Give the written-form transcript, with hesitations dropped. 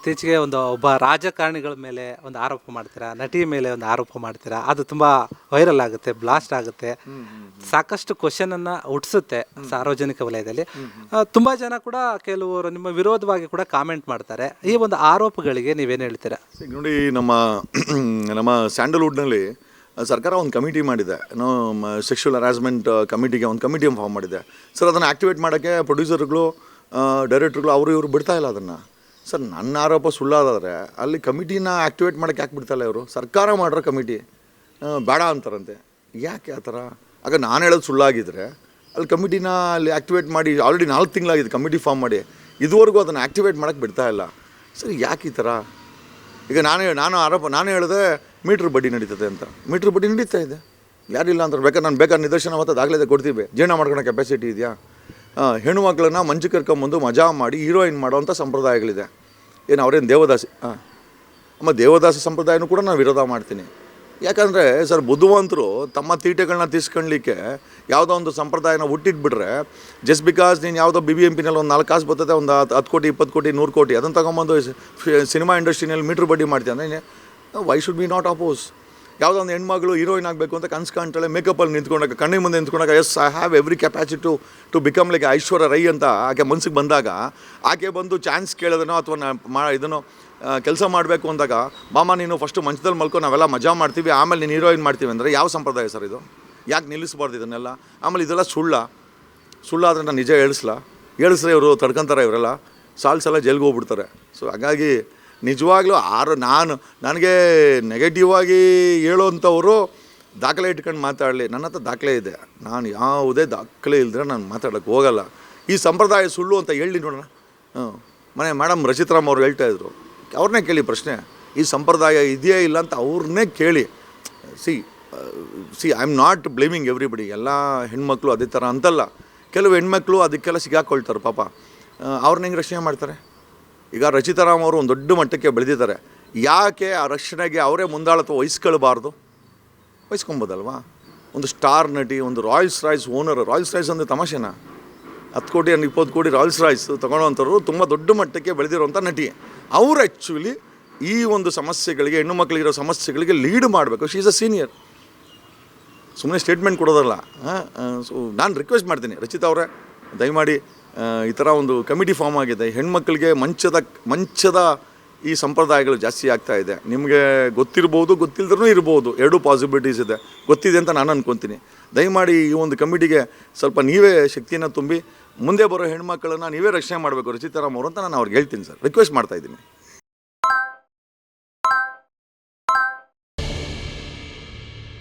ಇತ್ತೀಚೆಗೆ ಒಬ್ಬ ರಾಜಕಾರಣಿಗಳ ಮೇಲೆ ಒಂದು ಆರೋಪ ಮಾಡ್ತೀರಾ, ನಟಿಯ ಮೇಲೆ ಒಂದು ಆರೋಪ ಮಾಡ್ತೀರಾ, ಅದು ತುಂಬಾ ವೈರಲ್ ಆಗುತ್ತೆ, ಬ್ಲಾಸ್ಟ್ ಆಗುತ್ತೆ, ಸಾಕಷ್ಟು ಕ್ವಶನ್ ಅನ್ನ ಹುಟ್ಟಿಸುತ್ತೆ ಸಾರ್ವಜನಿಕ ವಲಯದಲ್ಲಿ. ತುಂಬಾ ಜನ ಕೂಡ ಕೆಲವರು ನಿಮ್ಮ ವಿರೋಧವಾಗಿ ಕೂಡ ಕಾಮೆಂಟ್ ಮಾಡ್ತಾರೆ. ಈ ಒಂದು ಆರೋಪಗಳಿಗೆ ನೀವೇನು ಹೇಳ್ತೀರಾ? ನೋಡಿ, ನಮ್ಮ ಸ್ಯಾಂಡಲ್ವುಡ್ನಲ್ಲಿ ಸರ್ಕಾರ ಒಂದು ಕಮಿಟಿ ಮಾಡಿದೆ, ಏನೋ ಸೆಕ್ಷುವಲ್ ಹರಾಸ್ಮೆಂಟ್ ಕಮಿಟಿಗೆ ಒಂದು ಕಮಿಟಿ ಫಾರ್ಮ್ ಮಾಡಿದೆ ಸರ್. ಅದನ್ನು ಆ್ಯಕ್ಟಿವೇಟ್ ಮಾಡೋಕ್ಕೆ ಪ್ರೊಡ್ಯೂಸರ್ಗಳು, ಡೈರೆಕ್ಟರ್ಗಳು ಅವರು ಇವರು ಬಿಡ್ತಾ ಇಲ್ಲ ಅದನ್ನು. ಸರ್, ನನ್ನ ಆರೋಪ ಸುಳ್ಳಾದಾದರೆ ಅಲ್ಲಿ ಕಮಿಟಿನ ಆ್ಯಕ್ಟಿವೇಟ್ ಮಾಡೋಕ್ಕೆ ಯಾಕೆ ಬಿಡ್ತಾಯಿಲ್ಲ ಇವರು? ಸರ್ಕಾರ ಮಾಡಿರೋ ಕಮಿಟಿ ಬೇಡ ಅಂತಾರಂತೆ. ಯಾಕೆ ಆ ಥರ? ಆಗ ನಾನು ಹೇಳೋದು ಸುಳ್ಳಾಗಿದ್ದರೆ ಅಲ್ಲಿ ಕಮಿಟಿನ ಅಲ್ಲಿ ಆ್ಯಕ್ಟಿವೇಟ್ ಮಾಡಿ, ಆಲ್ರೆಡಿ 4 ತಿಂಗಳಾಗಿದೆ ಕಮಿಟಿ ಫಾರ್ಮ್ ಮಾಡಿ, ಇದುವರೆಗೂ ಅದನ್ನು ಆ್ಯಕ್ಟಿವೇಟ್ ಮಾಡೋಕ್ಕೆ ಬಿಡ್ತಾ ಇಲ್ಲ. ಸರ್, ಯಾಕೆ ಈ ಥರ? ಈಗ ನಾನು ಹೇಳಿದೆ ಮೀಟ್ರ್ ಬಡ್ಡಿ ನಡೀತದೆ ಅಂತ. ಮೀಟ್ರ್ ಬಡ್ಡಿ ನಡೀತಾ ಇದೆ, ಯಾರಿಲ್ಲ ಅಂತಾರೆ. ಬೇಕಾದ್ರೆ ನಿದರ್ಶನ ಮತ್ತು ದಾಖಲೆ ಕೊಡ್ತೀವಿ. ಜೀರ್ಣ ಮಾಡ್ಕೊಳೋ ಕೆಪಾಸಿಟಿ ಇದೆಯಾ? ಹೆಣ್ಣು ಮಕ್ಕಳನ್ನ ಮಂಚು ಕರ್ಕೊಂಬಂದು ಮಜಾ ಮಾಡಿ ಹೀರೋಯಿನ್ ಮಾಡೋವಂಥ ಸಂಪ್ರದಾಯಗಳಿದೆ. ಏನು ಅವ್ರೇನು ದೇವದಾಸಿ? ದೇವದಾಸಿ ಸಂಪ್ರದಾಯನೂ ಕೂಡ ನಾನು ವಿರೋಧ ಮಾಡ್ತೀನಿ. ಯಾಕಂದರೆ ಸರ್, ಬುದ್ಧಿವಂತರು ತಮ್ಮ ತೀಟೆಗಳನ್ನ ತೀಸ್ಕೊಳ್ಳಿಕ್ಕೆ ಯಾವುದೋ ಒಂದು ಸಂಪ್ರದಾಯನ ಹುಟ್ಟಿಟ್ಬಿಟ್ರೆ, ಜಸ್ಟ್ ಬಿಕಾಸ್ ನೀನು ಯಾವುದೋ BBMPನಲ್ಲಿ ಒಂದು 4 ಕಾಸು ಬರ್ತದೆ, ಒಂದು 10 ಕೋಟಿ 20 ಕೋಟಿ 100 ಕೋಟಿ ಅದನ್ನು ತೊಗೊಂಬಂದು ಸಿನಿಮಾ ಇಂಡಸ್ಟ್ರಿನಲ್ಲಿ ಮೀಟ್ರ್ ಬಡ್ಡಿ ಮಾಡ್ತೀಯ ಅಂದರೆ why should be not oppose? ಯಾವುದೋ ಒಂದು ಹೆಣ್ಮಗಳು ಹೀರೋಯಿನ್ ಆಗಬೇಕು ಅಂತ ಕನ್ಸು ಕಾಣ್ತಾಳೆ, ಮೇಕಪ್ಪಲ್ಲಿ ನಿಂತ್ಕೊಂಡಾಗ, ಕಣ್ಣಿನ ಮುಂದೆ ನಿಂತ್ಕೊಂಡಾಗ, yes I have every capacity to become like Aishwarya Rai ಅಂತ ಆಕೆ ಮನ್ಸಿಗೆ ಬಂದಾಗ, ಆಕೆ ಬಂದು ಚಾನ್ಸ್ ಕೇಳೋದನೋ ಅಥವಾ ಇದನ್ನು ಕೆಲಸ ಮಾಡಬೇಕು ಅಂದಾಗ, ಮಾಮ ನೀನು ಫಸ್ಟು ಮಂಚದಲ್ಲಿ ಮಲ್ಕೊ, ನಾವೆಲ್ಲ ಮಜಾ ಮಾಡ್ತೀವಿ, ಆಮೇಲೆ ನೀನು ಹೀರೋಯಿನ್ ಮಾಡ್ತೀವಿ ಅಂದರೆ ಯಾವ ಸಂಪ್ರದಾಯ ಸರ್ ಇದು? ಯಾಕೆ ನಿಲ್ಲಿಸ್ಬಾರ್ದು ಇದನ್ನೆಲ್ಲ? ಆಮೇಲೆ ಇದೆಲ್ಲ ಸುಳ್ಳಾದರೆ ನಾನು ನಿಜ ಹೇಳಿಸ್ರೆ ಇವರು ತಡ್ಕೊತಾರೆ, ಇವರೆಲ್ಲ ಸಾಲ ಜೈಲ್ಗೆ ಹೋಗ್ಬಿಡ್ತಾರೆ. ಸೊ ಹಾಗಾಗಿ ನಿಜವಾಗ್ಲೂ ನನಗೆ ನೆಗೆಟಿವ್ ಆಗಿ ಹೇಳೋವಂಥವರು ದಾಖಲೆ ಇಟ್ಕೊಂಡು ಮಾತಾಡಲಿ. ನನ್ನ ಹತ್ರ ದಾಖಲೆ ಇದೆ, ನಾನು ಯಾವುದೇ ದಾಖಲೆ ಇಲ್ಲದ್ರೆ ನಾನು ಮಾತಾಡೋಕ್ಕೆ ಹೋಗಲ್ಲ. ಈ ಸಂಪ್ರದಾಯ ಸುಳ್ಳು ಅಂತ ಹೇಳಿ ನೋಡೋಣ. ಮೇಡಮ್ ರಚಿತರಾಮ್ ಅವ್ರು ಹೇಳ್ತಾಯಿದ್ರು, ಅವ್ರನ್ನೇ ಕೇಳಿ ಪ್ರಶ್ನೆ, ಈ ಸಂಪ್ರದಾಯ ಇದೆಯೇ ಇಲ್ಲ ಅಂತ ಅವ್ರನ್ನೇ ಕೇಳಿ. C I am not blaming everybody. ಎಲ್ಲ ಹೆಣ್ಮಕ್ಳು ಅದೇ ಥರ ಅಂತಲ್ಲ, ಕೆಲವು ಹೆಣ್ಮಕ್ಳು ಅದಕ್ಕೆಲ್ಲ ಸಿಗಾಕೊಳ್ತಾರೆ ಪಾಪ. ಅವ್ರನ್ನ ಹೆಂಗೆ ರಕ್ಷಣೆ ಮಾಡ್ತಾರೆ? ಈಗ ರಚಿತಾರಾಮ್ ಅವರು ಒಂದು ದೊಡ್ಡ ಮಟ್ಟಕ್ಕೆ ಬೆಳೆದಿದ್ದಾರೆ, ಯಾಕೆ ಆ ರಕ್ಷಣೆಗೆ ಅವರೇ ಮುಂದಾಳತ್ವ ವಹಿಸ್ಕೊಬೋದಲ್ವಾ? ಒಂದು ಸ್ಟಾರ್ ನಟಿ, ಒಂದು Royals Royce owner. Royals Royce ಅಂದರೆ ತಮಾಷೆನಾ? 10 ಕೋಟಿ 20 ಕೋಟಿ ರಾಯಲ್ಸ್ ರಾಯ್ಸ್ ತೊಗೊಳ್ಳೋವಂಥವ್ರು ತುಂಬ ದೊಡ್ಡ ಮಟ್ಟಕ್ಕೆ ಬೆಳೆದಿರೋಂಥ ನಟಿ. ಅವರು ಆ್ಯಕ್ಚುಲಿ ಈ ಒಂದು ಸಮಸ್ಯೆಗಳಿಗೆ, ಹೆಣ್ಣು ಮಕ್ಕಳಿಗಿರೋ ಸಮಸ್ಯೆಗಳಿಗೆ ಲೀಡ್ ಮಾಡಬೇಕು. She is a senior. ಸುಮ್ಮನೆ ಸ್ಟೇಟ್ಮೆಂಟ್ ಕೊಡೋದಲ್ಲ. ಸೊ ನಾನು ರಿಕ್ವೆಸ್ಟ್ ಮಾಡ್ತೀನಿ, ರಚಿತಾ ಅವರೇ ದಯಮಾಡಿ ಈ ಥರ ಒಂದು ಕಮಿಟಿ ಫಾರ್ಮ್ ಆಗಿದೆ, ಹೆಣ್ಮಕ್ಳಿಗೆ ಮಂಚದ ಈ ಸಂಪ್ರದಾಯಗಳು ಜಾಸ್ತಿ ಆಗ್ತಾ ಇದೆ. ನಿಮಗೆ ಗೊತ್ತಿರ್ಬೋದು, ಗೊತ್ತಿಲ್ಲದ್ರೂ ಇರ್ಬೋದು, ಎರಡೂ ಪಾಸಿಬಿಲಿಟೀಸ್ ಇದೆ. ಗೊತ್ತಿದೆ ಅಂತ ನಾನು ಅನ್ಕೊತೀನಿ. ದಯಮಾಡಿ ಈ ಒಂದು ಕಮಿಟಿಗೆ ಸ್ವಲ್ಪ ನೀವೇ ಶಕ್ತಿಯನ್ನು ತುಂಬಿ ಮುಂದೆ ಬರೋ ಹೆಣ್ಮಕ್ಳನ್ನು ನೀವೇ ರಕ್ಷಣೆ ಮಾಡಬೇಕು ರಚಿತಾರಾಮ್ ಅವರು ಅಂತ ನಾನು ಅವ್ರಿಗೆ ಹೇಳ್ತೀನಿ ಸರ್, ರಿಕ್ವೆಸ್ಟ್ ಮಾಡ್ತಾಯಿದ್ದೀನಿ.